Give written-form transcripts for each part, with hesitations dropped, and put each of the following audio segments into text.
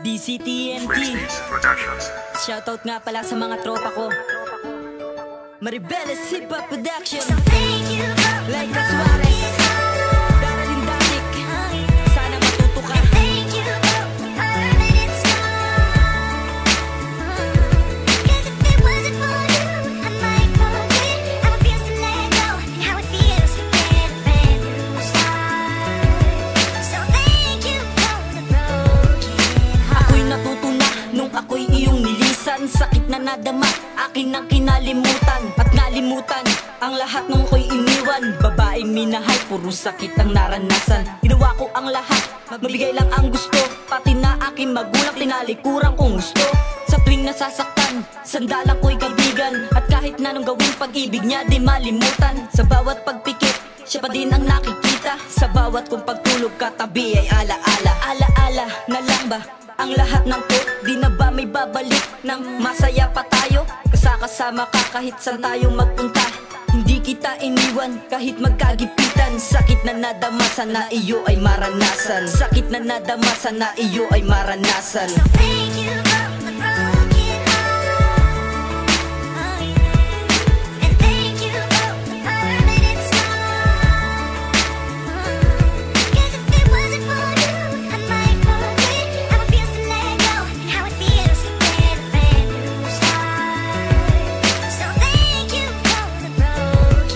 DCTMT Shoutout nga pala sa mga tropa ko Maribeles Hip Hop Production Like a Suarez Daralin Danik Sana matuto ka Ako'y iyong nilisan, sakit na nadama, akin ang kinalimutan. At nalimutan, ang lahat nung ako'y iniwan. Babaeng minahal, puro sakit ang naranasan. Ginawa ko ang lahat, mabigay lang ang gusto. Pati na aking magulang, tinalikuran kong gusto. Sa tuwing nasasaktan, sandalan ko'y kaibigan. At kahit na nung gawin pag-ibig niya, di malimutan. Sa bawat pagpikit, siya pa din ang nakikita. Sa bawat kong pagtulog katabi ay alaala. Alaala na lang ba ang lahat ng to? Di na ba may babalik ng masaya pa tayo? Kasama ka kahit saan tayo magpunta. Hindi kita iniwan kahit magkagipitan. Sakit na nadama, sana iyo ay maranasan. Sakit na nadama, sana iyo ay maranasan. So thank you for the broken heart, and thank you for the permanent scar. Cause if it wasn't for you, I might forget how it feels to let go, how it feels to get a brand new start. So thank you for the broken heart.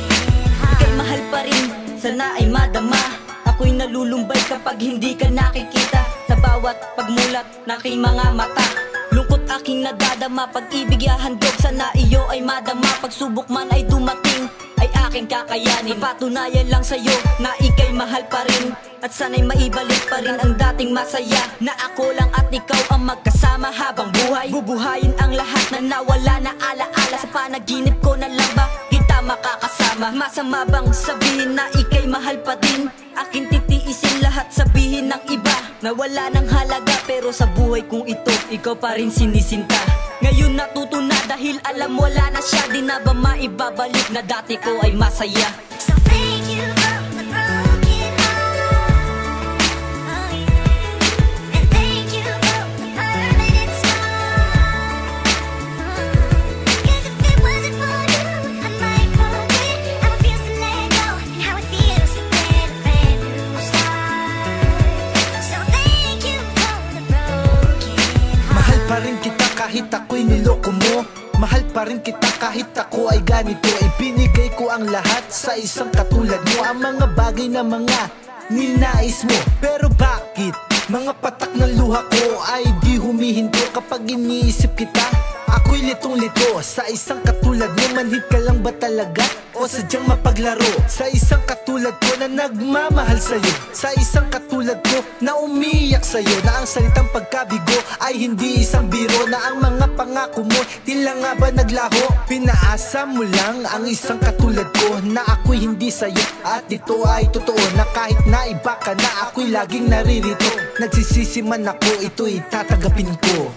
Ika'y mahal pa rin, sana ay madama. Ako'y nalulumbay kapag hindi ka nakikita. Sa bawat pagmulat ng aking mga mata, lungkot aking nadadama. Pag-ibig handog, sana iyo ay madama. Pagsubok man ay dumating, ay aking kakayanin. Patunayan lang sa'yo na ika'y mahal pa rin. At sana'y maibalik pa rin ang dating masaya, na ako lang at ikaw ang magkasama habang buhay. Bubuhayin ang lahat na nawala na alaala. Sa panaginip ko na lang ba kita makakasama? Masama bang sabihin na ika'y mahal pa din? Akin titiisin lahat, sabihin ng iba na wala ng halaga, pero sa buhay kong ito, ikaw pa rin sinisinta. Ngayon natuto na dahil alam wala na siya. Di na ba maibabalik na dati ko ay masaya? So thank you for the broken heart, and thank you for the permanent scar. Cause if it wasn't for you, I might forget how it feels to let go, how it feels to get a brand new start. So thank you for the broken heart. Mahal pa rin kita kahit ako'y niloko mo. Mahal pa rin kita kahit ako ay ganito. Ibinigay ko ang lahat sa isang katulad mo. Ang mga bagay na mga ninais mo. Pero bakit mga patak ng luha ko ay di humihinto kapag iniisip kita? Ako'y litong-lito sa isang katulad mo. Manhid ka lang ba talaga o sadyang mapaglaro? Sa isang katulad ko na nagmamahal sa'yo, sa isang katulad ko na umiyak sa'yo, na ang salitang pagkabigo ay hindi isang biro, na ang mga pangako mo tila nga ba naglaho? Pinaasa mo lang ang isang katulad ko na ako'y hindi sa'yo, at ito ay totoo na kahit na iba ka na, ako'y laging naririto. Nagsisisi man ako, ito'y tatanggapin ko.